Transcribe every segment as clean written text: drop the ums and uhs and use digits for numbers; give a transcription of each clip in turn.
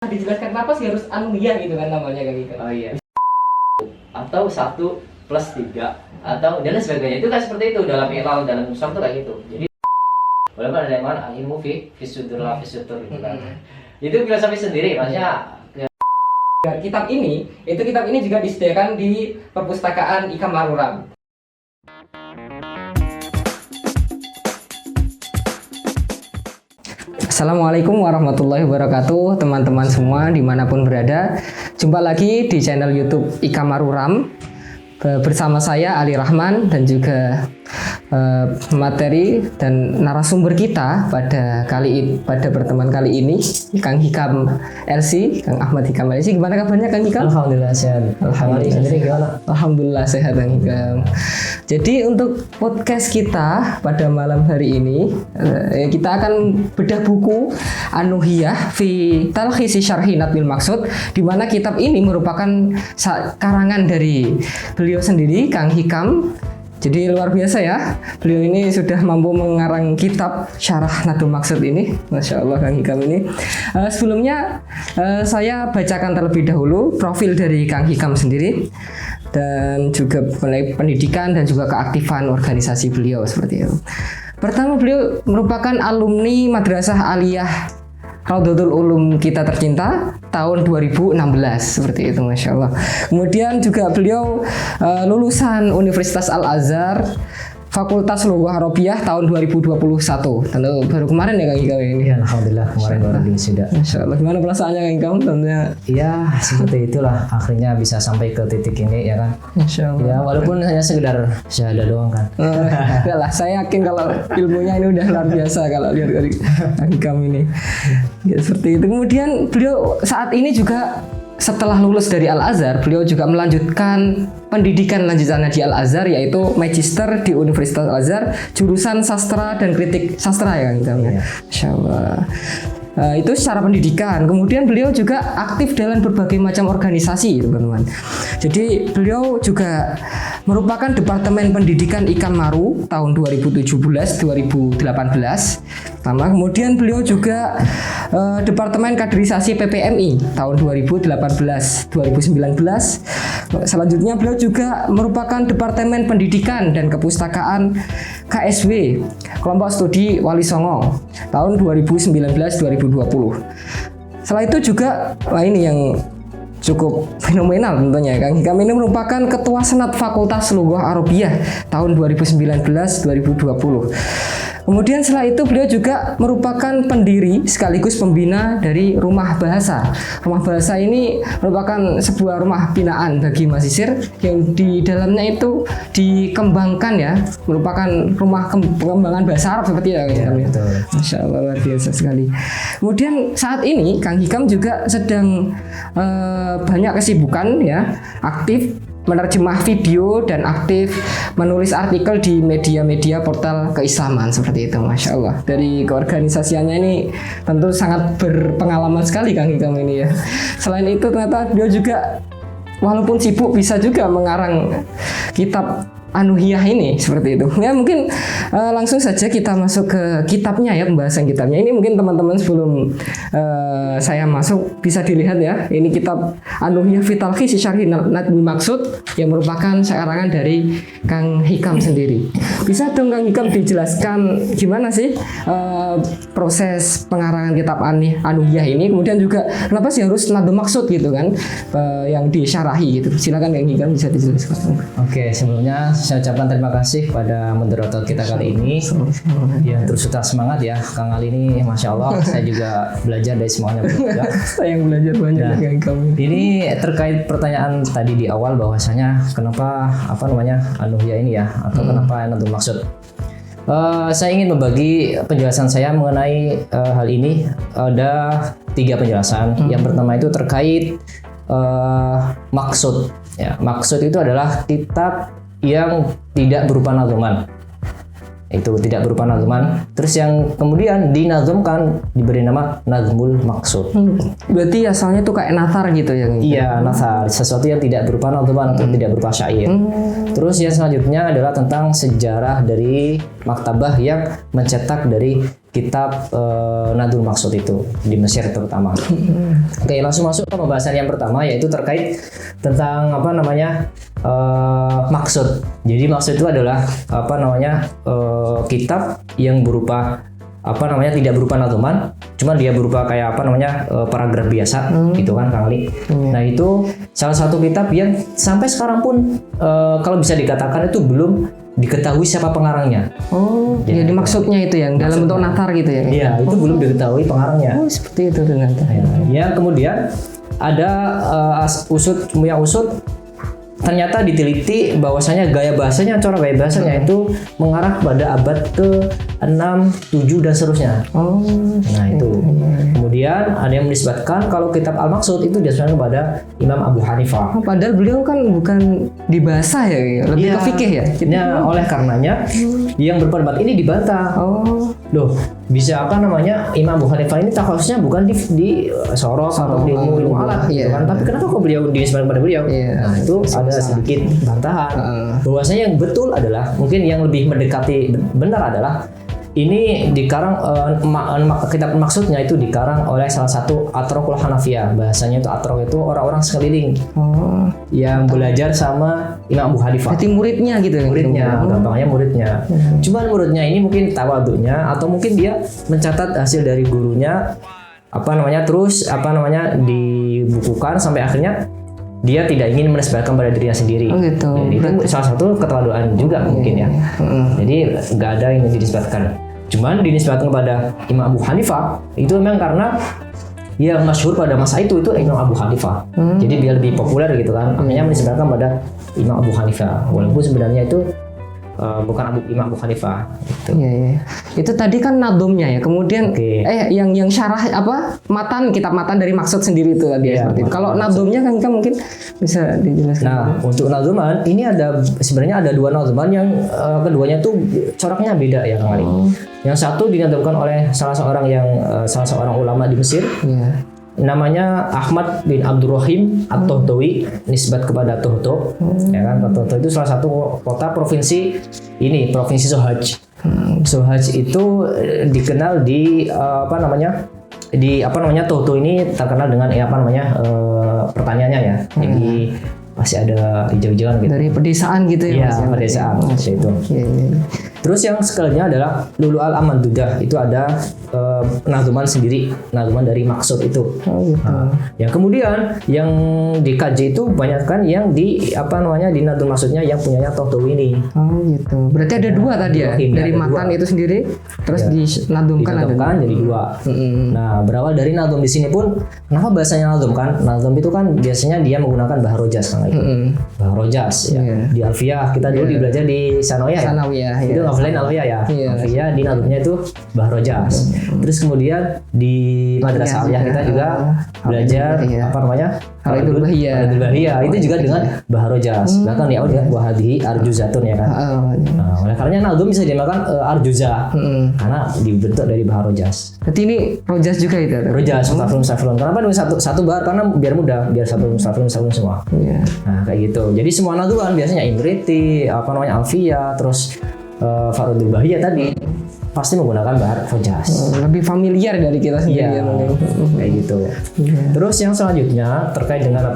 dijelaskan kenapa sih harus anuhiyah gitu kan namanya kayak gitu. Oh iya. Atau 1+3 atau dan lain sebagainya, itu kan seperti itu dalam ilal, dalam usul tuh kayak gitu. Jadi walaupun ada yang mana ilmu fisudur gitu kan. Itu filosofi sendiri maksudnya. Kitab ini juga disediakan di perpustakaan Ikam Maruram. Assalamualaikum warahmatullahi wabarakatuh, teman-teman semua dimanapun berada. Jumpa lagi di channel YouTube Ikam Maruram bersama saya Ali Rahman dan juga materi dan narasumber kita pada pertemuan kali ini Kang Hikam LC, Kang Ahmad Hikam LC. Gimana kabarnya Kang Hikam? Alhamdulillah sehat. Alhamdulillah sehat Kang Hikam. Jadi untuk podcast kita pada malam hari ini kita akan bedah buku Anuhiyah fi Talkhisi Syarhi Nadmil Maqsud, di mana kitab ini merupakan karangan dari beliau sendiri Kang Hikam. Jadi luar biasa ya, beliau ini sudah mampu mengarang kitab Syarah Nadmil Maqsud ini. Masya Allah Kang Hikam ini. Sebelumnya saya bacakan terlebih dahulu profil dari Kang Hikam sendiri dan juga pendidikan dan juga keaktifan organisasi beliau seperti itu. Pertama, beliau merupakan alumni Madrasah Aliyah Raudhatul Ulum Kita Tercinta tahun 2016 seperti itu, Masya Allah. Kemudian juga beliau lulusan Universitas Al-Azhar Fakultas Lughah Arabiyah tahun 2021. Tentu baru kemarin ya Kang Hikam ini. Ya, alhamdulillah kemarin baru wisuda. Masya Allah. Gimana perasaannya Kang Hikam? Tentunya ya seperti itulah, akhirnya bisa sampai ke titik ini ya kan. Masya Allah. Ya walaupun hanya sekedar syahadah doang kan. Enggak lah, saya yakin kalau ilmunya ini udah luar biasa kalau lihat dari Kang Hikam ini. Ya, seperti itu. Kemudian beliau saat ini juga setelah lulus dari Al-Azhar, beliau juga melanjutkan pendidikan lanjutannya di Al-Azhar, yaitu Magister di Universitas Al-Azhar, jurusan sastra dan kritik sastra ya Kang. Iya. Masya Allah. Itu secara pendidikan. Kemudian beliau juga aktif dalam berbagai macam organisasi, teman-teman. Jadi beliau juga merupakan Departemen Pendidikan Ikam Maru tahun 2017-2018 pertama. Kemudian beliau juga Departemen Kaderisasi PPMI tahun 2018-2019. Selanjutnya beliau juga merupakan Departemen Pendidikan dan Kepustakaan KSW Kelompok Studi Wali Songo tahun 2019-2020. Setelah itu juga ini yang cukup fenomenal tentunya, Kang Hikam ini merupakan Ketua Senat Fakultas Lughah Arabiyah tahun 2019-2020. Kemudian setelah itu beliau juga merupakan pendiri sekaligus pembina dari Rumah Bahasa. Rumah Bahasa ini merupakan sebuah rumah binaan bagi mahasiswa yang di dalamnya itu dikembangkan ya, merupakan rumah pengembangan bahasa Arab seperti itu. Ya, Masya Allah, luar biasa sekali. Kemudian saat ini Kang Hikam juga sedang banyak kesibukan ya, aktif menerjemah video dan aktif menulis artikel di media-media portal keislaman seperti itu, Masya Allah. Dari keorganisasiannya ini tentu sangat berpengalaman sekali Kang Hikam ini ya. Selain itu ternyata dia juga walaupun sibuk bisa juga mengarang kitab Anuhiyah ini seperti itu. Ya mungkin langsung saja kita masuk ke kitabnya ya, pembahasan kitabnya. Ini mungkin teman-teman sebelum saya masuk bisa dilihat ya. Ini kitab Anuhiyah fi Talkhisi Syarhi Nadmil Maqsud yang merupakan karangan dari Kang Hikam sendiri. Bisa dong Kang Hikam dijelaskan gimana sih proses pengarangan kitab Anuhiyah ini? Kemudian juga kenapa sih harus Nadmil Maqsud gitu kan yang disyarahi gitu. Silakan Kang Hikam bisa dijelaskan. Oke, sebelumnya saya ucapkan terima kasih pada moderator kita kali ini. Ya, terus tetap semangat ya Kang Ali ini, Masya Allah. Saya juga belajar dari semuanya. Saya yang belajar banyak dengan kamu. Ini terkait pertanyaan tadi di awal bahwasanya kenapa Anuhiyah ini ya, atau kenapa Nadmil Maqsud. Saya ingin membagi penjelasan saya mengenai hal ini. Ada 3 penjelasan. Yang pertama itu terkait maksud. Ya, maksud itu adalah kitab yang tidak berupa nadzuman. itu tidak berupa nazman. Terus yang kemudian dinazumkan diberi nama nazmul maqsud. Berarti asalnya tuh kayak nathar gitu ya? Iya, nathar, sesuatu yang tidak berupa nazman atau tidak berupa syair. Terus yang selanjutnya adalah tentang sejarah dari maktabah yang mencetak dari kitab Nadul Maqsud itu di Mesir terutama. Oke, langsung masuk ke pembahasan yang pertama, yaitu terkait tentang apa namanya maksud. Jadi maksud itu adalah apa namanya kitab yang berupa apa namanya tidak berupa nazuman, cuman dia berupa kayak apa namanya paragraf biasa gitu kan Kang Ali. Nah itu salah satu kitab yang sampai sekarang pun kalau bisa dikatakan itu belum diketahui siapa pengarangnya. Oh, Ya, jadi maksudnya itu yang dalam bentuk nathar gitu ya? Iya, itu belum diketahui pengarangnya. Oh, seperti itu ternyata. Ya, kemudian ada usut ternyata diteliti bahwasanya gaya bahasanya, cara gaya bahasanya itu mengarah pada abad ke-6, 7 dan seterusnya. Oh. Nah, itu. Kemudian ada yang menisbatkan kalau kitab Al-Maqsud itu dinisbatkan kepada Imam Abu Hanifah. Oh, padahal beliau kan bukan di bahasa ya, lebih ke fikih ya. Nah, oleh karenanya yang berpendapat ini dibantah. Oh. Loh, bisa apa namanya Imam Abu Hanifah ini takhasusnya bukan di sorok atau di ilmu alat gitu kan. Tapi kenapa kok beliau dinisbatkan pada beliau? Iya. Nah, itu ada sedikit bantahan. Bahwasanya yang betul adalah mungkin yang lebih mendekati benar adalah ini dikarang kitab maksudnya itu dikarang oleh salah satu atrokul Hanafiyah. Bahasanya itu atrok itu orang-orang sekeliling yang belajar sama Imam Abu Hanifah. Berarti muridnya gitu ya? Muridnya, gampangnya muridnya. Cuman muridnya ini mungkin tawaduknya atau mungkin dia mencatat hasil dari gurunya apa namanya terus apa namanya dibukukan sampai akhirnya dia tidak ingin menisbatkan pada dirinya sendiri. Oh gitu. Jadi itu salah satu ketawaduan juga mungkin ya. Jadi nggak ada yang dinisbatkan. Cuman dinisbatkan kepada Imam Abu Hanifah itu memang karena yang masyhur pada masa itu Imam Abu Hanifah. Jadi dia lebih populer gitu kan. Makanya menisbatkan pada Imam Abu Hanifah. Walaupun sebenarnya itu bukan Imam Abu Hanifah. Gitu. Iya. Itu tadi kan nadumnya ya. Kemudian yang syarah apa kitab matan dari maksud sendiri itu tadi seperti itu. Kalau nadumnya kan mungkin bisa dijelaskan. Nah, untuk nazuman ini sebenarnya ada dua nazuman yang keduanya tuh coraknya beda ya Kang Ali. Yang satu dinazumkan oleh salah seorang ulama di Mesir. Iya. Namanya Ahmad bin Abdurrahim At-Tohtawi, nisbat kepada Tohto. Ya kan, Tohto itu salah satu kota provinsi Sohaj. Sohaj itu dikenal di Tohto ini terkenal dengan pertaniannya ya. Jadi masih ada hijau-hijauan gitu. Dari pedesaan gitu ya? Iya, pedesaan itu. Iya. Terus yang sekalinya adalah Lulu al-Amandudah, itu ada nazuman sendiri, nazuman dari maksud itu. Oh gitu. Nah, yang kemudian yang dikaji itu banyak kan yang di nazum maksudnya yang punyanya Tohtawi ini. Oh gitu. Berarti ada dua tadi ya? Dari matan itu sendiri, terus dinazumkan jadi dua. Nah, berawal dari nazum di sini pun, kenapa bahasanya nazum kan? Nazum itu kan biasanya dia menggunakan bahrojas kan? Bahrojas ya. Di Alfiyah kita dulu belajar di Sanawiyah. Itu ngafalin Alfiyah ya. Alfiyah di nazumnya itu bahrojas. Terus kemudian di Madrasah Aliyah kita juga belajar Khalidul Bahiyah itu juga dengan bahrojas. Bahkan di awal dengan wahadihi arjuzatun ya kan. Nah, oleh karenanya nazum bisa dinamakan arjuza karena dibentuk dari bahrojas. Berarti ini rojas juga itu? Rojas, mustafilun. Kenapa dengan satu bar? Karena biar mudah, biar satu mustafilun semua. Iya. Nah, kayak gitu. Jadi semua nazuman biasanya Imriti, Alfiyah, terus Farudul Bahiyah tadi pasti menggunakan bahar rojas. Lebih familiar dari kita sendiri. Kayak gitu. Terus yang selanjutnya terkait dengan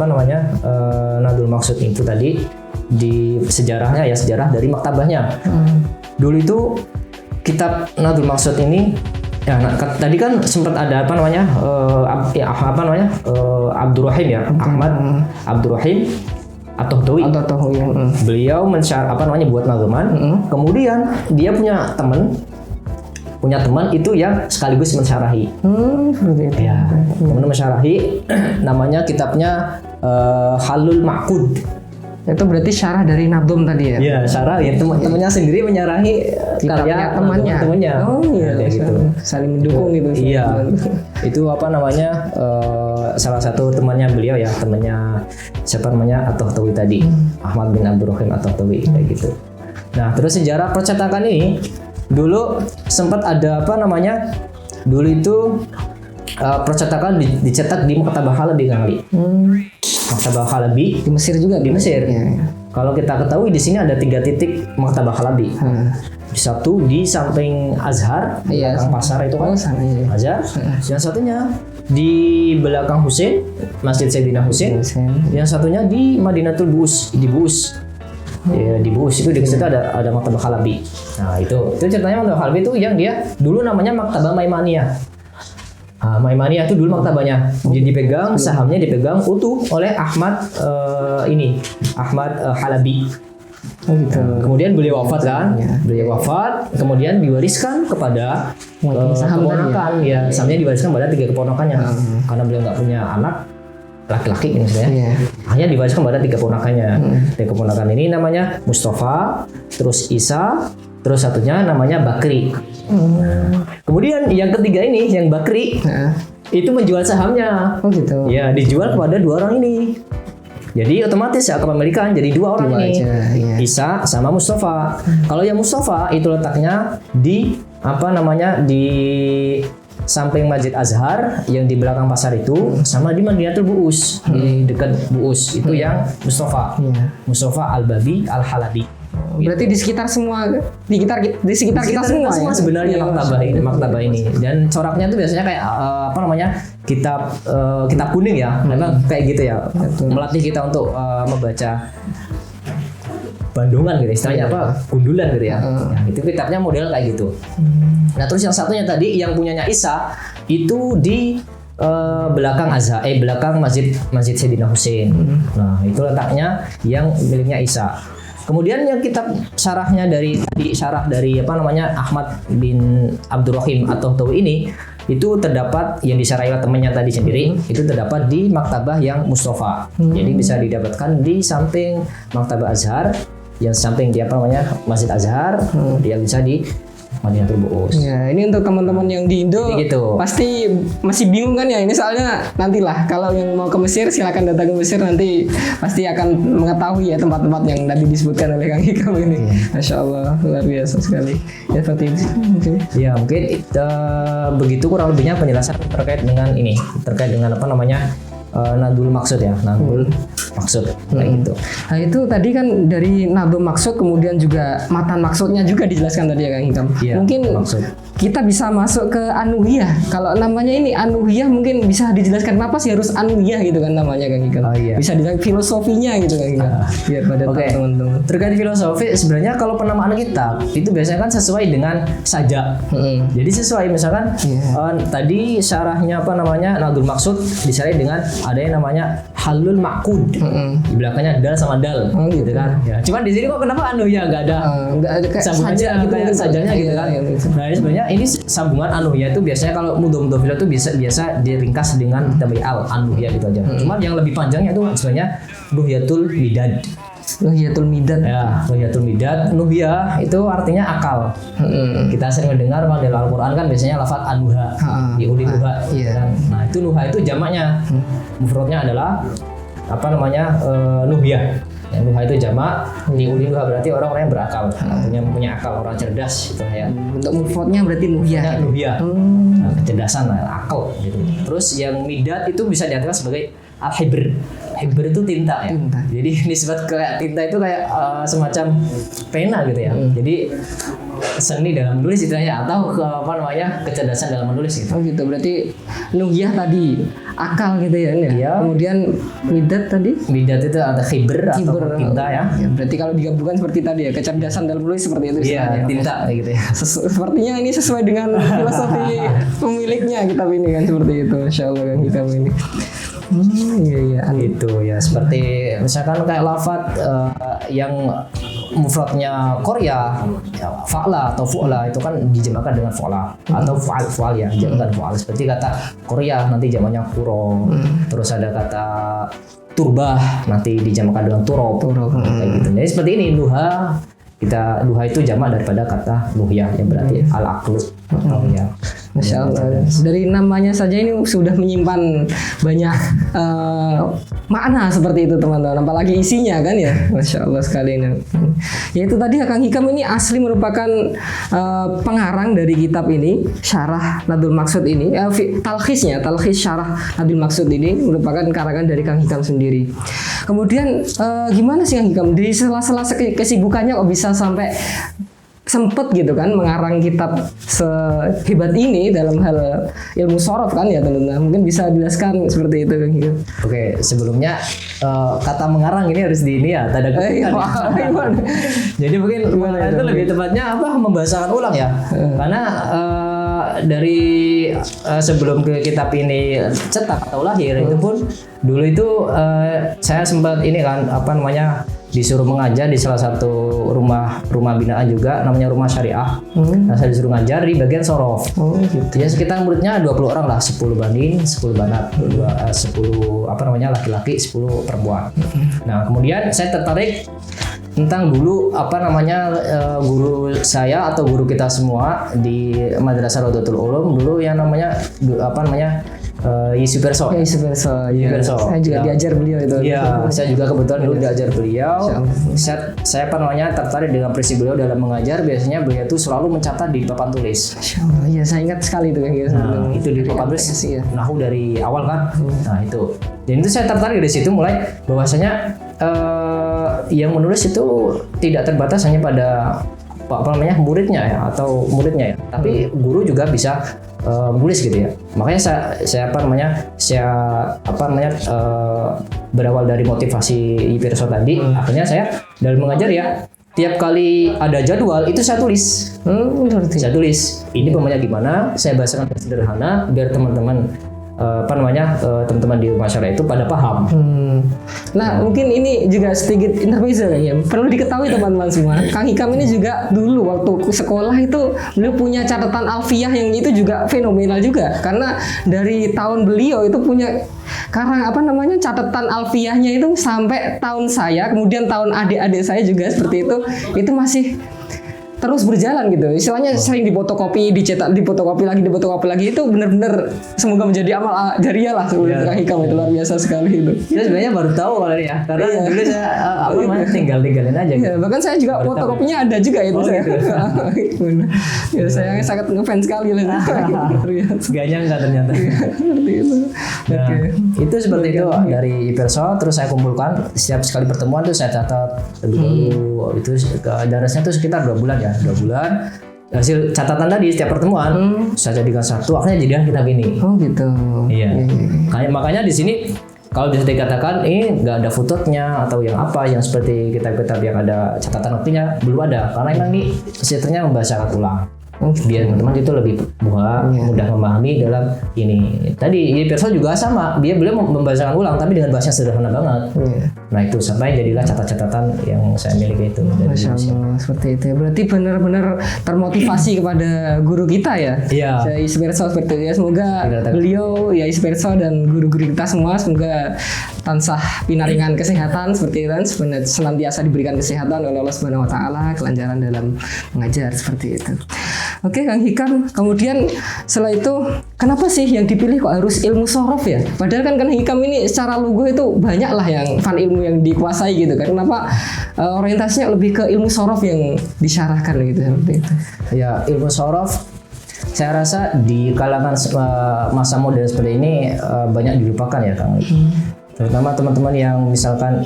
Nadul Maqsud itu tadi di sejarahnya ya, sejarah dari maktabahnya. Dulu itu kitab Nadul Maqsud ini ya, tadi kan sempat ada Abdurrahim ya, Ahmad Abdurrahim At-Tohtawi. Beliau buat nazuman. Kemudian dia punya teman itu yang sekaligus mensyarahi. Ya, teman mensyarahi namanya kitabnya Halul Ma'qud. Itu berarti syarah dari nazum tadi ya? Iya, syarah ya, temannya sendiri menyarahi karya temannya. Oh iya, gitu. Saling mendukung gitu. Iya. Itu salah satu temannya beliau ya, At-Tohtawi tadi. Ahmad bin Abdurrahim At-Tohtawi kayak gitu. Nah, terus sejarah percetakan ini dulu sempat ada apa namanya? Dulu itu percetakan dicetak di Maktabah Halabi Kang Ali. Maktabah Halabi Di Mesir juga. di Mesir. Iya. Kalau kita ketahui di sini ada 3 titik Maktabah Halabi. Satu di samping Azhar, Iya. belakang pasar itu kan Oh, sana, iya. Azhar. Yang satunya di belakang Husain, Masjid Sayyidina Husain. Yang satunya di Madinatul Buus, di Buus. Ya, di Buus itu di situ ada Maktabah Halabi. Nah, itu ceritanya Maktabah Halabi itu yang dia dulu namanya Maktabah Maimaniyah. Maimaniyah itu dulu maktabahnya. Jadi dipegang, sahamnya dipegang utuh oleh Ahmad Halabi. Oh gitu. Kemudian beliau wafat kan, Ya. beliau wafat, kemudian diwariskan kepada Saham tadi keponakan, ya sahamnya diwariskan pada 3 keponakannya, karena beliau nggak punya anak laki-laki misalnya, Iya. hanya diwariskan pada 3 keponakannya. 3 keponakan ini namanya Mustafa, terus Isa, terus satunya namanya Bakri. Kemudian yang ketiga ini, yang Bakri, Nah. itu menjual sahamnya. Oh gitu. Ya, dijual kepada 2 orang ini. Jadi otomatis ya kepemilikan jadi 2 orang Dua ini. aja, iya. Isa sama Mustafa. Kalau yang Mustafa itu letaknya di di samping Masjid Azhar yang di belakang pasar itu, sama di Madinatul Buus di dekat Buus itu yang Mustafa. Iya. Mustafa Al-Babi Al-Halabi. Berarti di sekitar semua, di sekitar kita semua ya? Sebenarnya Iya, maktabah ini dan coraknya itu biasanya kayak kitab kuning ya, memang kayak gitu ya. Betul. Melatih kita untuk membaca bandungan gitu, istilahnya apa, gundulan gitu ya. Nah, itu kitabnya model kayak gitu. Nah, terus yang satunya tadi yang punyanya Isa itu di belakang belakang Masjid Sayyidina Husain. Nah, itu letaknya yang miliknya Isa. Kemudian yang kitab syarah dari Ahmad bin Abdurrahim atau Tawi ini itu terdapat yang disyarahi oleh temannya tadi sendiri, itu terdapat di maktabah yang Mustafa. Jadi bisa didapatkan di samping Maktabah Azhar, yang samping Masjid Azhar, yang bisa di Madinatul Buus. Ya, ini untuk teman-teman yang di Indo Jadi gitu. pasti masih bingung kan ya, ini soalnya nantilah kalau yang mau ke Mesir silakan datang ke Mesir, nanti pasti akan mengetahui ya tempat-tempat yang tadi disebutkan oleh Kang Hikam ini. Masya Allah, luar biasa sekali. Ya seperti itu. Mungkin. Ya mungkin begitu kurang lebihnya penjelasan terkait dengan Nadul Maksud ya, Nadul Maksud kayak gitu. Nah itu tadi kan dari Nadul Maksud, kemudian juga Matan Maksudnya juga dijelaskan tadi ya Kang Hikam. Iya, Mungkin maksud. kita bisa masuk ke Anuhiyah. Kalau namanya ini Anuhiyah, mungkin bisa dijelaskan kenapa sih harus Anuhiyah gitu kan namanya Kang Hikam. Oh, iya. Bisa dijelaskan filosofinya gitu Kang Hikam. Biar pada tahu Oke. teman-teman. Terkait filosofi, sebenarnya kalau penamaan kitab itu biasanya kan sesuai dengan sajak. Jadi sesuai misalkan tadi syarahnya Nadul Maksud disyarahi dengan ada yang namanya Halul Maqud. Di belakangnya dal sama dal, Oh, gitu. kan. Ya. Cuman di sini kok kenapa ya nggak ada Nggak ada kayak sambungannya saja gitu, kayak mungkin. sajanya gitu Iya, kan. iya, gitu. Nah, ini sebenarnya ini sambungan anuhya itu biasanya kalau mudhof itu biasa diringkas dengan tabi al anuhya gitu aja. Cuman yang lebih panjangnya itu sebenarnya Nuhyatul Midad. Nuhyatul Midad. Ya, Nuhyatul Midad. Nuhya itu artinya akal. Kita sering mendengar kalau dalam Al-Qur'an kan biasanya lafaz anuha, diuli nuha. Iya. Nah, itu nuha itu jamaknya. Mufradnya adalah nuhya. Ya, nuha itu jamak, diuli nuha berarti orang-orang yang berakal, punya akal, orang cerdas gitu ya. Untuk mufradnya berarti Nuhya. Nuhya. Nah, kecerdasan, akal gitu. Terus yang midad itu bisa diartikan sebagai al-hibr. Hibr itu tinta ya. Tinta. Jadi nisbat kayak tinta itu kayak semacam pena gitu ya. Jadi seni dalam menulis istilahnya, atau kecerdasan dalam menulis gitu. Oh gitu, berarti Nuhyah tadi akal gitu ya ini ya. Iya. Kemudian Midad tadi. Midad itu ada hibr atau Kiber. tinta ya. Ya, berarti kalau digabungkan seperti tadi ya, kecerdasan dalam menulis seperti itu Iya, istilahnya. tinta kayak gitu ya. Sepertinya ini sesuai dengan filosofi pemiliknya kitab ini kan, seperti itu. Masya Allah kan kitab ini. Iya. Itu ya, seperti misalkan kayak lafaz yang mufradnya Korea ya, fa'la atau fu'la itu kan dijamakkan dengan fu'la atau fu'al ya, jamakkan fu'al. Seperti kata Korea nanti jamaknya kuro. Terus ada kata turbah nanti dijamakkan dengan turob. Kayak gitu. Jadi seperti ini duha itu jamak daripada kata nuhya yang berarti al-aqlu. Oh ya. Masya Allah. Dari namanya saja ini sudah menyimpan banyak makna seperti itu teman-teman. Apalagi isinya kan ya. Masya Allah sekali ini. Ya itu tadi Kang Hikam ini asli merupakan pengarang dari kitab ini, Syarah Nadul Maqsud ini. Talkhis Syarah Nadul Maqsud ini merupakan karangan dari Kang Hikam sendiri. Kemudian gimana sih Kang Hikam? Di sela-sela kesibukannya kok bisa sampai sempet gitu kan mengarang kitab sehebat ini dalam hal ilmu sorof kan ya teman-teman. Mungkin bisa dijelaskan seperti itu kan gitu. Oke, sebelumnya kata mengarang ini harus di ini ya tanda kutipan. Jadi mungkin mengarang itu lebih tepatnya apa, membahasakan ulang ya. Karena dari sebelum ke kitab ini cetak atau lahir itu pun dulu itu saya sempat ini kan apa namanya disuruh mengajar di salah satu rumah binaan juga namanya Rumah Syariah. Nah, saya disuruh ngajar di bagian sorof. Gitu. Ya sekitar muridnya 20 orang lah, 10 banin, 10 banat, 10 apa namanya laki-laki, 10 perempuan. Nah, kemudian saya tertarik tentang dulu apa namanya guru saya atau guru kita semua di Madrasah Rodotul Ulum dulu yang namanya apa namanya Yusuf Perso. Saya juga diajar beliau itu. Iya, saya juga kebetulan dulu diajar beliau. Saya apa namanya tertarik dengan prinsip beliau dalam mengajar. Biasanya beliau itu selalu mencatat di papan tulis. Iya, saya ingat sekali itu kan gitu. Nah, itu di papan tulis. Nahu dari awal kan. Nah, itu. Dan itu saya tertarik dari situ mulai bahwasanya yang menulis itu tidak terbatas hanya pada apa namanya muridnya ya atau muridnya ya, tapi guru juga bisa menulis gitu ya. Makanya saya berawal dari motivasi Ipirso tadi, akhirnya saya dalam mengajar ya tiap kali ada jadwal itu saya tulis. Saya tulis ini pemanya gimana, saya bahasakan sederhana biar teman-teman teman-teman di masyarakat itu pada paham. Nah, mungkin ini juga sedikit intermezzo ya. Perlu diketahui teman-teman semua, Kang Hikam ini juga dulu waktu sekolah itu beliau punya catatan alfiyah yang itu juga fenomenal juga. Karena dari tahun beliau itu punya catatan alfiyahnya itu sampai tahun saya, kemudian tahun adik-adik saya juga seperti itu masih terus berjalan gitu. Istilahnya sering difotokopi, dicetak, difotokopi lagi itu benar-benar semoga menjadi amal jariah lah sebenarnya. Kang Hikam itu luar biasa sekali itu. Saya sebenarnya baru tahu kalau ini ya, karena dulu saya tinggalin aja. Iya, bahkan saya juga fotokopinya ada juga itu saya. Gitu. Ya, saya sangat ngefans sekali lah. Gak nyangka ternyata. Seperti itu. Nah, itu seperti itu dari Ipirso, terus saya kumpulkan setiap sekali pertemuan tuh saya catat dulu. Itu darasnya tuh sekitar 2 bulan ya. 2 bulan hasil catatan tadi setiap pertemuan saya jadikan satu, akhirnya jadikan kitab ini. Oh gitu. Iya. Makanya di sini kalau bisa dikatakan ini nggak ada footnote-nya atau yang apa yang seperti kitab-kitab yang ada catatan waktunya belum ada, karena memang ini sistemnya membahasakan ulang. Biar teman-teman itu lebih mudah memahami dalam ini. Tadi Ipirso juga sama, beliau membahasakan ulang tapi dengan bahasa sederhana banget. Nah itu sampai jadilah catatan yang saya miliki itu. Masya Allah, seperti itu ya. Berarti benar-benar termotivasi kepada guru kita ya. Iya. Ipirso seperti itu ya. Semoga beliau ya Ipirso dan guru-guru kita semua semoga tansah pinaringan kesehatan seperti itu kan, senantiasa diberikan kesehatan oleh Allah Subhanahu wa taala, kelancaran dalam mengajar seperti itu. Oke Kang Hikam, kemudian setelah itu kenapa sih yang dipilih kok harus ilmu sorof ya? Padahal kan Kang Hikam ini secara lugu itu banyak lah yang fan ilmu yang dikuasai gitu kan. Kenapa orientasinya lebih ke ilmu sorof yang disyarahkan gitu seperti itu? Ya, ilmu sorof saya rasa di kalangan masa modern seperti ini banyak dilupakan ya Kang. Terutama teman-teman yang misalkan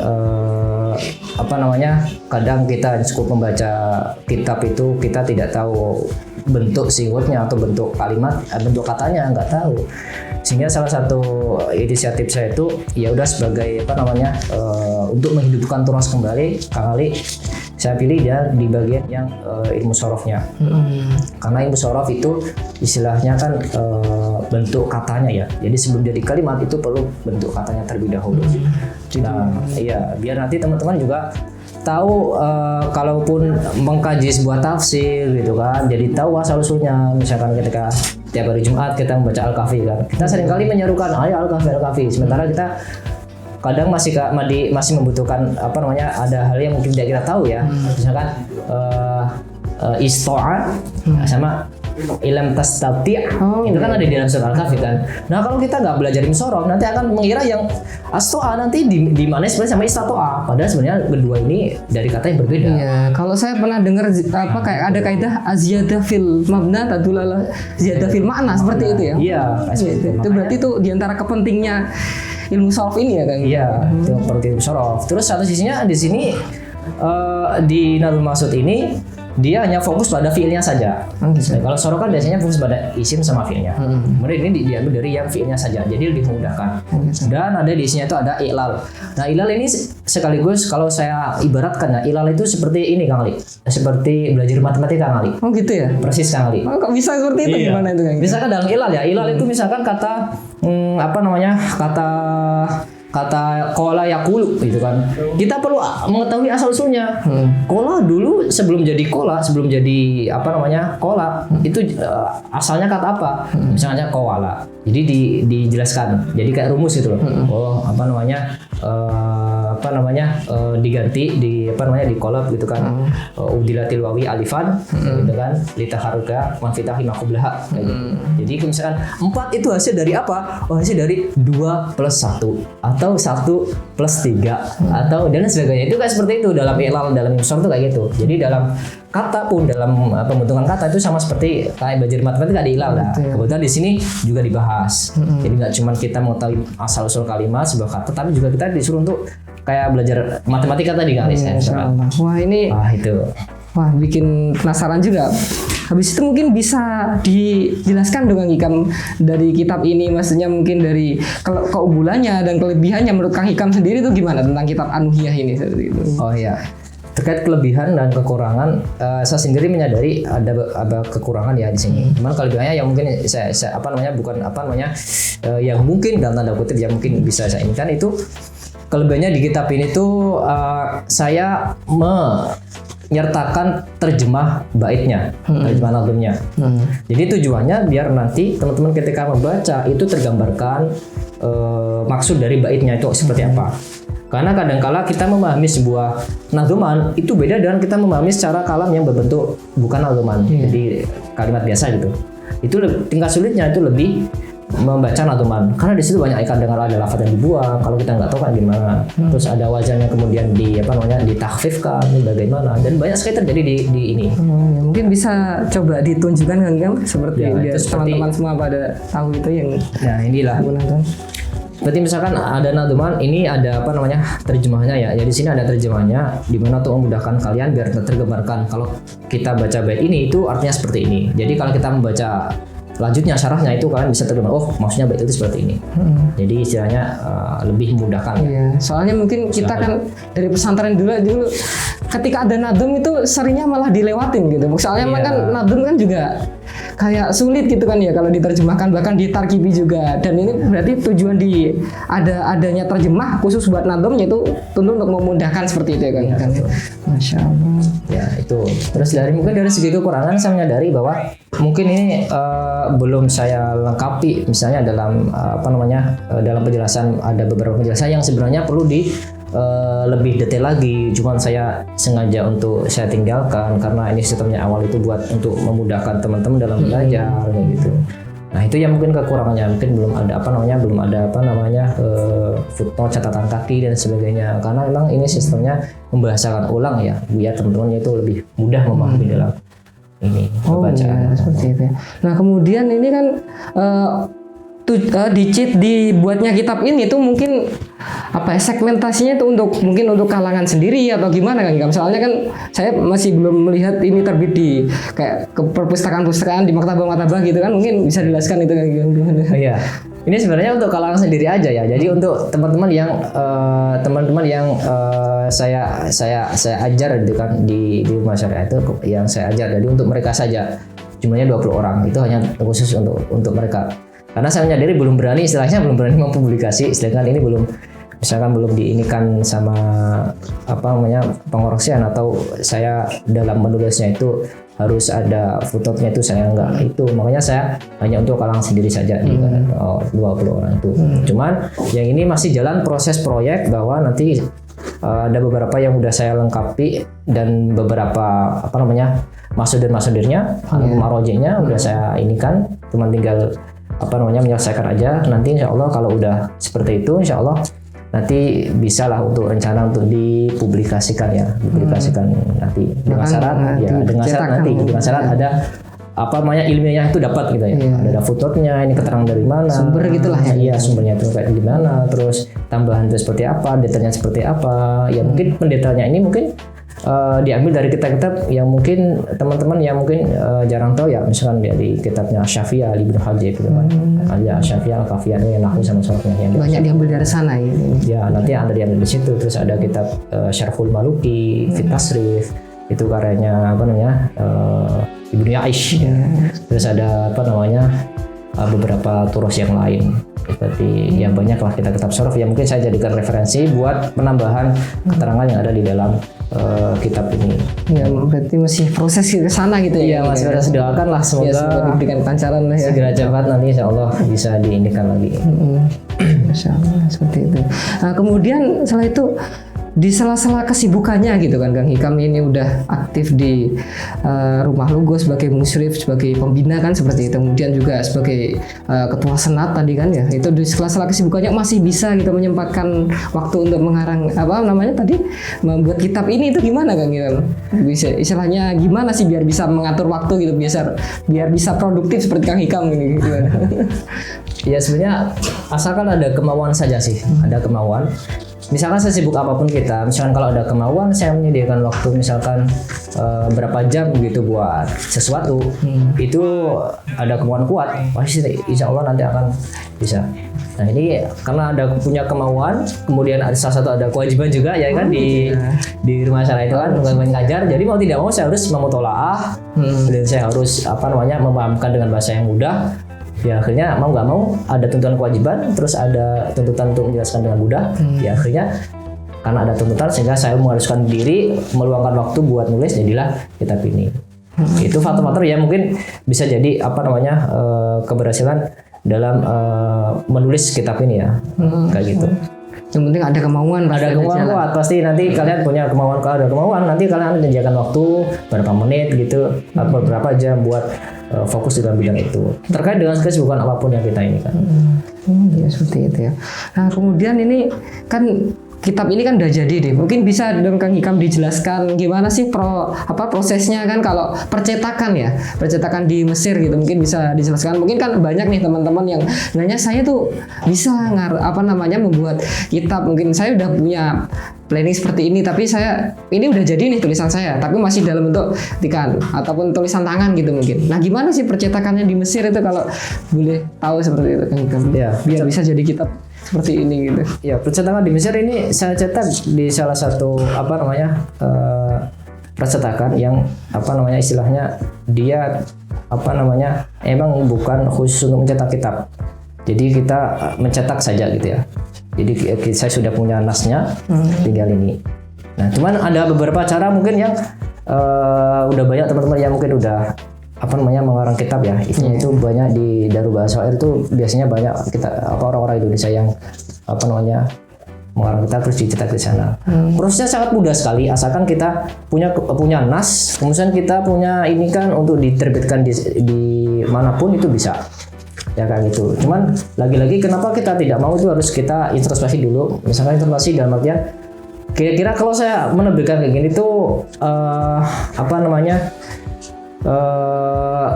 kadang kita cukup membaca kitab itu kita tidak tahu bentuk singkatnya atau bentuk kalimat, bentuk katanya nggak tahu. Sehingga salah satu inisiatif saya itu ya udah sebagai untuk menghidupkan tunas kembali, Kang Ali, saya pilih dia di bagian yang ilmu sorofnya. Karena ilmu sorof itu istilahnya kan bentuk katanya ya. Jadi sebelum jadi kalimat itu perlu bentuk katanya terlebih dahulu. Nah, iya, biar nanti teman-teman juga tahu kalaupun mengkaji sebuah tafsir gitu kan, jadi tahu asal usulnya. Misalkan ketika tiap hari Jumat kita membaca Al-Kahfi kan, kita seringkali menyerukan ayo Al-Kahfi, sementara kita kadang masih membutuhkan ada hal yang mungkin tidak kita tahu ya. Misalkan isto'a sama ilam tastati'. Oh, Itu kan ada di dalam surat Al-Kahfi kan. Nah, kalau kita nggak belajar sorof, nanti akan mengira yang astoa nanti di mana sebenarnya sama istatoa. Padahal sebenarnya kedua ini dari kata yang berbeda. Iya, kalau saya pernah dengar apa kayak ada kaidah aziyadah fil mabna tadul ala ziyadah fil makna seperti itu ya. Iya, Itu berarti itu diantara kepentingnya ilmu sorof ini ya kan? Iya, itu penting sorof. Terus satu sisinya di sini di Nadhul Maqsud ini dia hanya fokus pada fiilnya saja. Nah, kalau sorof kan biasanya fokus pada isim sama fiilnya. Kemudian ini diambil dari yang fiilnya saja, jadi lebih memudahkan. Dan ada di isinya itu ada ilal. Nah, ilal ini sekaligus kalau saya ibaratkan ya, ilal itu seperti ini Kang Ali, seperti belajar matematika Kang Ali. Oh gitu ya? Persis Kang Ali. Oh, kok bisa seperti itu? Iya. Gimana itu Kang? Misalkan dalam ilal ya, ilal itu misalkan kata kata kola yakulu gitu kan. Kita perlu mengetahui asal usulnya. Kola dulu sebelum jadi kola kola itu asalnya kata apa? Misalnya kowala. Jadi dijelaskan. Jadi kayak rumus gitu loh. Diganti di kolab gitu kan. Udilatil wawi alifan gitu kan. Litaharuka manfitahi makublaha gitu. Jadi misalkan 4 itu hasil dari apa? Oh, hasil dari 2 plus 1 atau 1 plus 3 atau dan sebagainya. Itu kayak seperti itu dalam ilal, dalam sorof itu kayak gitu. Jadi dalam kata pun dalam pembentukan kata itu sama seperti kayak belajar matematika ada ilal lah. Kebetulan di sini juga dibahas. Jadi nggak cuma kita mau tahu asal usul kalimat sebuah kata, tapi juga kita disuruh untuk kayak belajar matematika tadi kan. Wah, bikin penasaran juga. Habis itu mungkin bisa dijelaskan dong Kang Hikam dari kitab ini, maksudnya mungkin dari keunggulannya dan kelebihannya menurut Kang Hikam sendiri itu gimana tentang kitab Anuhiyah ini seperti itu. Oh iya. Terkait kelebihan dan kekurangan, saya sendiri menyadari ada kekurangan ya di sini. Cuman kelebihannya yang mungkin yang mungkin dalam tanda kutip yang mungkin bisa saya inginkan itu kelebihannya di kitab ini tuh saya menyertakan terjemah baitnya, terjemah nazmnya. Jadi tujuannya biar nanti teman-teman ketika membaca itu tergambarkan maksud dari baitnya itu seperti apa. Karena kadangkala kita memahami sebuah nazman itu beda dengan kita memahami secara kalam yang berbentuk bukan nazman, jadi kalimat biasa gitu. Itu tingkat sulitnya itu lebih membaca nazman karena di situ banyak ikan dengar ada lafaz yang dibuang, kalau kita nggak tahu kan gimana. Terus ada wazannya kemudian ditakhfifkan bagaimana, dan banyak sekali terjadi di ini. Ya, mungkin bisa coba ditunjukkan Kang seperti biar teman-teman semua pada tahu itu yang. Nah inilah. Berarti misalkan ada nazman, ini ada terjemahnya ya. Jadi di sini ada terjemahnya di mana untuk memudahkan kalian biar tergambarkan kalau kita baca bait ini itu artinya seperti ini. Jadi kalau kita membaca lanjutnya syarahnya itu kalian bisa tergambar, oh maksudnya bait itu seperti ini. Jadi istilahnya lebih memudahkan. Iya, soalnya mungkin kita kan dari pesantren dulu ketika ada nadum itu seringnya malah dilewatin gitu. Soalnya kan nadum kan juga kayak sulit gitu kan ya kalau diterjemahkan, bahkan ditarkibi juga. Dan ini berarti tujuan adanya terjemah khusus buat nadumnya itu tentu untuk memudahkan seperti itu ya kan. Masya Allah. Ya itu. Terus mungkin dari segi kekurangan saya menyadari bahwa mungkin ini belum saya lengkapi. Misalnya dalam dalam penjelasan ada beberapa penjelasan yang sebenarnya perlu lebih detail lagi, cuman saya sengaja untuk saya tinggalkan karena ini sistemnya awal itu buat untuk memudahkan teman-teman dalam belajar kayak gitu. Nah itu yang mungkin kekurangannya, mungkin belum ada footnote, catatan kaki dan sebagainya, karena memang ini sistemnya membahasakan ulang ya biar teman-teman itu lebih mudah memahami dalam ini bacaan. Seperti itu. Nah kemudian ini kan dibuatnya kitab ini tuh mungkin segmentasinya itu mungkin untuk kalangan sendiri atau gimana kan? Soalnya kan saya masih belum melihat ini terbit di kayak ke perpustakaan-perpustakaan di maktabah-maktabah gitu kan, mungkin bisa dijelaskan itu kan gimana? Iya. Ini sebenarnya untuk kalangan sendiri aja ya. Jadi untuk teman-teman yang saya ajar gitu kan di rumah syariah itu yang saya ajar. Jadi untuk mereka saja jumlahnya 20 orang. Itu hanya khusus untuk mereka. Karena saya menyadari belum berani mempublikasi, sedangkan ini belum diinikan sama pengoreksian atau saya dalam menulisnya itu harus ada footnote-nya itu saya enggak itu, makanya saya hanya untuk kalangan sendiri saja 20 orang itu. Cuman yang ini masih jalan proses proyek bahwa nanti ada beberapa yang udah saya lengkapi dan beberapa maksudnya, marojeknya udah saya inikan, cuma tinggal menyelesaikan aja. Nanti insya Allah kalau udah seperti itu, insya Allah nanti bisa lah untuk rencana untuk dipublikasikan nanti dengan syarat dengan syarat ada ilmiahnya itu dapat gitu ya. Ada footnote-nya, ini keterangan dari mana, sumber gitulah ya. Iya, sumbernya itu kayak gimana, terus tambahan itu seperti apa, detailnya seperti apa. Ya mungkin pendetailnya ini mungkin diambil dari kitab-kitab yang mungkin teman-teman yang mungkin jarang tahu ya, misalkan dari kitabnya Syafi'i Ibnu Hajib gitu kan. Ada Syafi'i Al-Kafiyah yang nahwu sama sorofnya yang banyak diambil dari sana ini. Ya, nanti ada diambil di situ. Terus ada kitab Syarhul Maluki, Fit Tasrif, itu karyanya Ibnu Aish. Terus ada beberapa turos yang lain. Seperti yang banyak lah kitab sorof yang mungkin saya jadikan referensi buat penambahan keterangan yang ada di dalam kitab ini. Ya, berarti masih proses ke sana gitu ya. Iya, masih harus doakan lah semoga diberikan kelancaran lah ya. Segera cepat nanti insya Allah bisa diindikan lagi. Masya Allah, seperti itu. Nah, kemudian setelah itu di sela-sela kesibukannya gitu kan, Kang Hikam ini udah aktif di Rumah Lugo sebagai musyrif, sebagai pembina kan seperti itu, kemudian juga sebagai ketua senat tadi kan ya. Itu di sela-sela kesibukannya masih bisa gitu menyempatkan waktu untuk mengarang membuat kitab ini. Itu gimana Kang Hikam? Bisa istilahnya gimana sih biar bisa mengatur waktu gitu, biar bisa produktif seperti Kang Hikam ini gimana? Ya sebenarnya asalkan ada kemauan saja sih, ada kemauan. Misalkan sesibuk apapun kita, misalkan kalau ada kemauan saya menyediakan waktu misalkan berapa jam gitu buat sesuatu, itu ada kemauan kuat, pasti insya Allah nanti akan bisa. Nah ini karena ada punya kemauan, kemudian ada salah satu ada kewajiban juga ya kan di rumah saya itu kan mengajar, jadi mau tidak mau saya harus memutolaah dan saya harus memahamkan dengan bahasa yang mudah. Ya akhirnya mau nggak mau ada tuntutan kewajiban, terus ada tuntutan untuk menjelaskan dengan mudah. Ya akhirnya karena ada tuntutan sehingga saya mengharuskan diri meluangkan waktu buat nulis, jadilah kitab ini. Itu faktor-faktor yang mungkin bisa jadi keberhasilan dalam menulis kitab ini ya, kayak gitu. Yang penting ada kemauan. Ada kemauan kuat, pasti nanti kalian punya kemauan. Kalau ada kemauan, nanti kalian menyediakan waktu berapa menit gitu, atau berapa jam buat fokus di dalam bidang itu. Terkait dengan kesibukan apapun yang kita ini kan. Ya seperti itu ya. Nah kemudian ini kan kitab ini kan udah jadi deh. Mungkin bisa dong Kang Hikam dijelaskan gimana sih prosesnya kan kalau percetakan di Mesir gitu, mungkin bisa dijelaskan. Mungkin kan banyak nih teman-teman yang nanya, saya tuh bisa membuat kitab, mungkin saya udah punya planning seperti ini, tapi ini udah jadi nih tulisan saya, tapi masih dalam bentuk ketikan ataupun tulisan tangan gitu mungkin. Nah gimana sih percetakannya di Mesir itu, kalau boleh tahu seperti itu Kang Hikam? Ya, biar bisa jadi kitab seperti ini gitu. Ya, percetakan di Mesir ini saya cetak di salah satu percetakan yang istilahnya dia emang bukan khusus untuk mencetak kitab. Jadi kita mencetak saja gitu ya. Jadi saya sudah punya nasnya, tinggal ini. Nah, cuman ada beberapa cara mungkin yang udah banyak teman-teman yang mungkin udah mengarang kitab ya. Itu banyak di Darul Bahasa Syair itu biasanya banyak orang-orang Indonesia yang mengarang kitab terus dicetak di sana. Prosesnya sangat mudah sekali, asalkan kita punya nas, kemudian kita punya ini kan untuk diterbitkan di manapun itu bisa. Ya kan gitu. Cuman lagi-lagi kenapa kita tidak mau, itu harus kita introspeksi dulu. Misalkan introspeksi dalam artian kira-kira kalau saya menerbitkan kayak gini tuh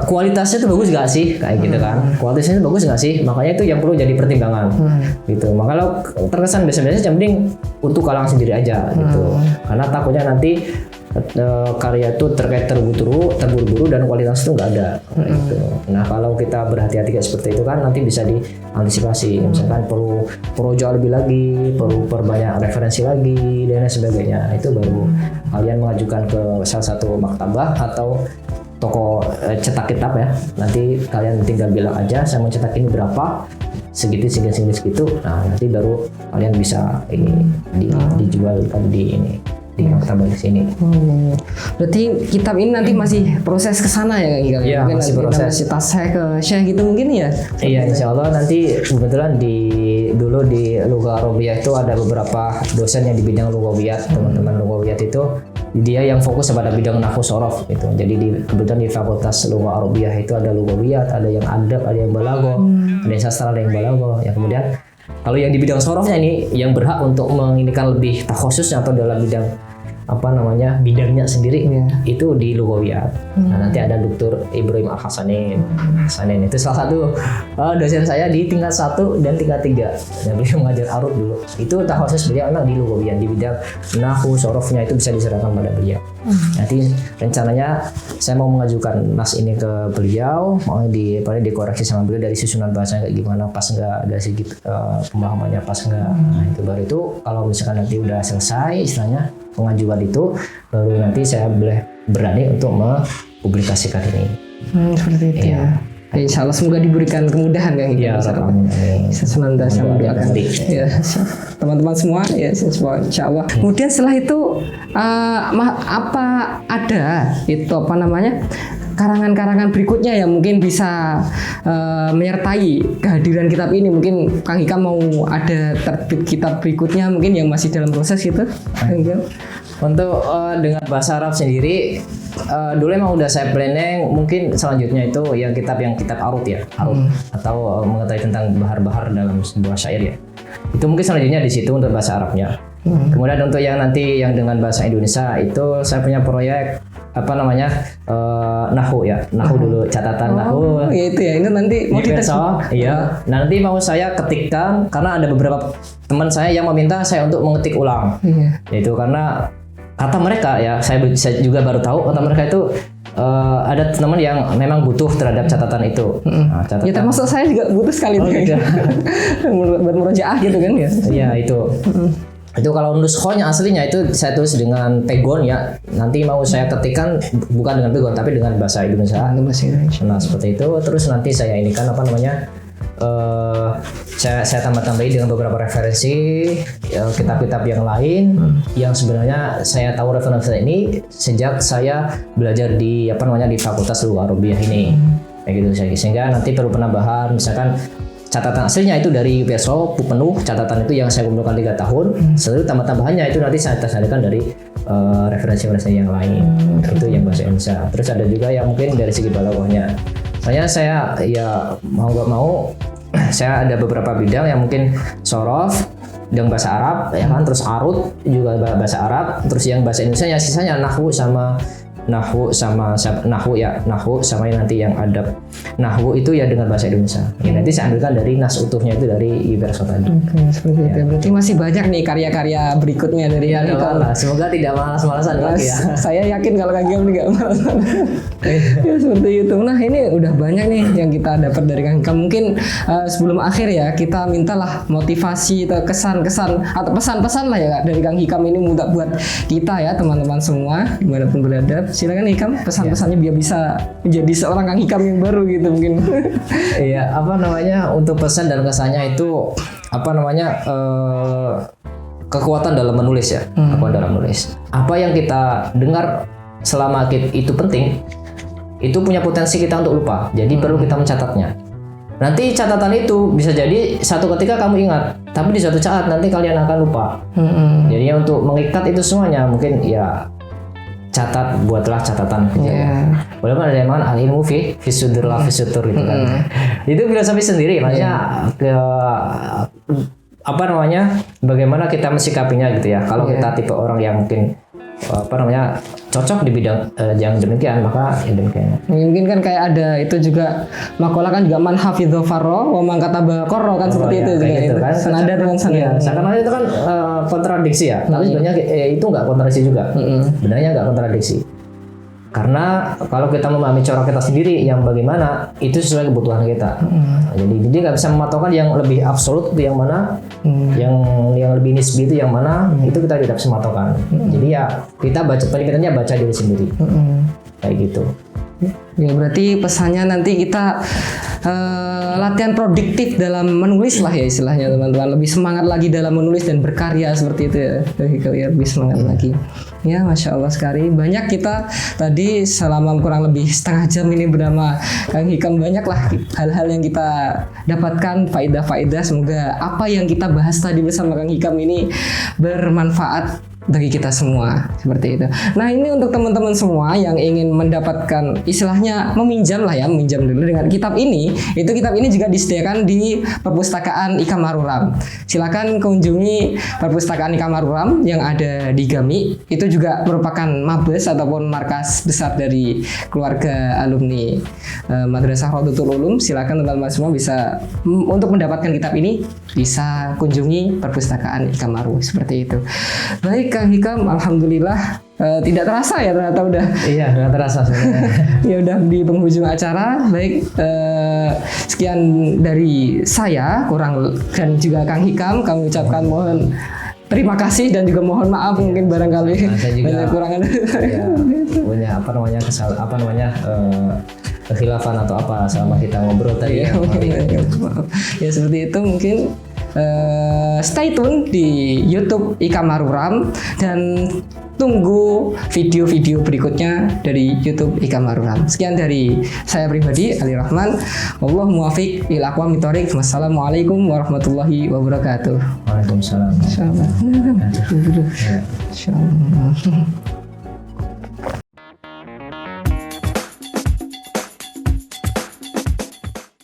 kualitasnya itu bagus nggak sih, kayak gitu kan, kualitasnya itu bagus nggak sih, makanya itu yang perlu jadi pertimbangan gitu. Maka kalau terkesan biasa-biasa yang penting untuk kalangan sendiri aja gitu, karena takutnya nanti karya itu terkait terburu-buru dan kualitas itu nggak ada gitu. Nah kalau kita berhati-hati kayak seperti itu kan nanti bisa diantisipasi, misalkan perlu jauh lebih lagi, perlu perbanyak referensi lagi dan lain sebagainya. Itu baru kalian mengajukan ke salah satu maktabah atau toko cetak kitab ya. Nanti kalian tinggal bilang aja saya mau cetak ini berapa, segitu. Nah nanti baru kalian bisa dijual kan di maktabah di sini. Berarti kitab ini nanti masih proses ke sana ya Kang Hikam? Iya, masih proses. Saya ke Syekh gitu mungkin ya? Iya, insya Allah nanti kebetulan dulu di Lugha Arabiyah itu ada beberapa dosen yang di bidang lugawiyat, teman-teman lugawiyat itu dia yang fokus pada bidang nahwu sorof gitu. Jadi kebetulan di Fakultas Lughah Arabiyah itu ada lughawiyat, ada yang adab, ada yang balaghah, ada yang sastra, ada yang balaghah. Ya kemudian kalau yang di bidang sorofnya ini yang berhak untuk menginikan lebih takhususnya atau dalam bidang bidangnya sendiri itu di lughawiyat. Nah, nanti ada Dr. Ibrahim Al-Hasanin. Itu salah satu dosen saya di tingkat 1 dan tingkat 3. Dan beliau mengajar arud dulu. Itu takhusus beliau memang di lughawiyat, di bidang nahwu sorofnya itu bisa diserahkan pada beliau. Nanti rencananya saya mau mengajukan nas ini ke beliau, mau dikoreksi sama beliau dari susunan bahasanya kayak gimana, pas enggak, ada sedikit pemahamannya pas enggak. Nah, itu baru itu kalau misalkan nanti udah selesai istilahnya pengajuan itu, baru nanti saya boleh berani untuk mempublikasikan ini. Seperti itu ya. Insya Allah semoga diberikan kemudahan Kang Hikam. Saya senantiasa mendoakan ya, teman-teman semua ya, insya Allah. Kemudian setelah itu apa ada itu karangan-karangan berikutnya yang mungkin bisa menyertai kehadiran kitab ini? Mungkin Kang Hikam mau ada terbit kitab berikutnya mungkin yang masih dalam proses gitu, Kang Hikam? Untuk dengan bahasa Arab sendiri, dulu emang udah saya planning mungkin selanjutnya itu yang kitab arud ya, atau mengetahui tentang bahar-bahar dalam sebuah syair ya. Itu mungkin selanjutnya di situ untuk bahasa Arabnya. Kemudian untuk yang nanti yang dengan bahasa Indonesia itu saya punya proyek nahwu ya, nahwu dulu, catatan nahwu. Ya itu ya, ini nanti mau iya. Nanti mau saya ketikkan karena ada beberapa teman saya yang meminta saya untuk mengetik ulang. Yaitu karena kata mereka ya, saya juga baru tahu kata mereka itu ada teman yang memang butuh terhadap catatan itu. Nah, catatan. Ya termasuk saya juga butuh sekali gitu. Buat murojaah gitu kan ya. Iya itu. Itu kalau nuskhonya aslinya itu saya tulis dengan pegon ya. Nanti mau saya ketikkan bukan dengan pegon tapi dengan bahasa Indonesia. Nah seperti itu. Terus nanti saya inikan saya tambah-tambahin dengan beberapa referensi kitab-kitab yang lain yang sebenarnya saya tahu referensi ini sejak saya belajar di di Fakultas Lughah Arabiyah ini. Kayak gitu sehingga nanti perlu penambahan misalkan catatan aslinya itu dari UPSO penuh catatan itu yang saya kumpulkan 3 tahun. Setelah tambah-tambahannya itu nanti saya tasarikan dari referensi-referensi yang lain. Itu yang bahasa Indonesia. Terus ada juga yang mungkin dari segi balaghahnya. Makanya saya ya mau nggak mau saya ada beberapa bidang yang mungkin sorof dengan bahasa Arab ya kan, terus arud juga bahasa Arab, terus yang bahasa Indonesia ya sisanya nahwu sama yang nanti yang adab. Nahwu itu ya dengan bahasa Indonesia. Ya, nanti saya ambilkan dari nas utuhnya itu dari Iberso tadi. Seperti itu. Berarti masih banyak nih karya-karya berikutnya dari Kang Hikam. Semoga tidak malas-malasan lagi ya. Saya yakin kalau Kang Hikam nggak malas. Ya seperti itu. Nah ini udah banyak nih yang kita dapat dari Kang Hikam. Mungkin sebelum akhir ya kita mintalah motivasi atau kesan-kesan atau pesan-pesan lah ya Kak, dari Kang Hikam ini mudah buat kita ya teman-teman semua dimanapun berada. Silakan Hikam pesan-pesannya biar bisa menjadi seorang Kang Hikam yang baru gitu mungkin. Iya, untuk pesan dan kesannya itu kekuatan dalam menulis ya. Kekuatan dalam menulis. Apa yang kita dengar selama itu penting, itu punya potensi kita untuk lupa. Jadi perlu kita mencatatnya. Nanti catatan itu bisa jadi satu ketika kamu ingat, tapi di suatu saat nanti kalian akan lupa. Jadi untuk mengikat itu semuanya mungkin ya buatlah catatan kejadian. Walaupun ada yang mengatakan al-ilmu fi sudur la fi sutur gitu kan. Itu filosofi sendiri, maksudnya bagaimana kita mensikapinya gitu ya. Kalau kita tipe orang yang mungkin cocok di bidang yang demikian, maka ya demikian. Mungkin kan kayak ada itu juga makalah kan juga man hafidho farro wa man kataba qarro kan seperti itu juga gitu, kan senada dengan senada. Seakan-akan itu kan kontradiksi ya, tapi sebenarnya itu enggak kontradiksi juga. Sebenarnya enggak kontradiksi. Karena kalau kita memahami corak kita sendiri yang bagaimana itu sesuai kebutuhan kita. Jadi nggak bisa mematokkan yang lebih absolut itu yang mana, yang lebih nisbi itu yang mana, itu kita tidak bisa mematokkan. Jadi ya kita penelitiannya baca diri sendiri, kayak gitu. Ya berarti pesannya nanti kita latihan produktif dalam menulis lah ya istilahnya teman-teman, lebih semangat lagi dalam menulis dan berkarya seperti itu ya, lebih semangat lagi. Ya Masya Allah sekali, banyak kita tadi selama kurang lebih setengah jam ini bernama Kang Hikam, banyak lah hal-hal yang kita dapatkan, faedah-faedah. Semoga apa yang kita bahas tadi bersama Kang Hikam ini bermanfaat bagi kita semua seperti itu. Nah ini untuk teman-teman semua yang ingin mendapatkan istilahnya meminjam dulu dengan kitab ini. Itu kitab ini juga disediakan di perpustakaan Ika Maruram. Silakan kunjungi perpustakaan Ika Maruram yang ada di Gami. Itu juga merupakan mabes ataupun markas besar dari keluarga alumni Madrasah Rodotul Ulum. Silakan teman-teman semua bisa untuk mendapatkan kitab ini bisa kunjungi perpustakaan Ika Maru seperti itu. Baik Kang Hikam, alhamdulillah tidak terasa ya ternyata udah. Iya, nggak terasa sebenarnya. Ya udah di penghujung acara. Baik, sekian dari saya dan juga Kang Hikam. Kami ucapkan mohon terima kasih dan juga mohon maaf mungkin barangkali banyak kekurangan. Ya, punya kekhilafan atau apa sama kita ngobrol tadi. Ya seperti itu mungkin. Stay tune di YouTube Ika Maruram dan tunggu video-video berikutnya dari YouTube Ika Maruram. Sekian dari saya pribadi Ali Rahman. Wallahu muwaffiq ila aqwamit thoriq. Wassalamualaikum warahmatullahi wabarakatuh. Waalaikumsalam. Insyaallah.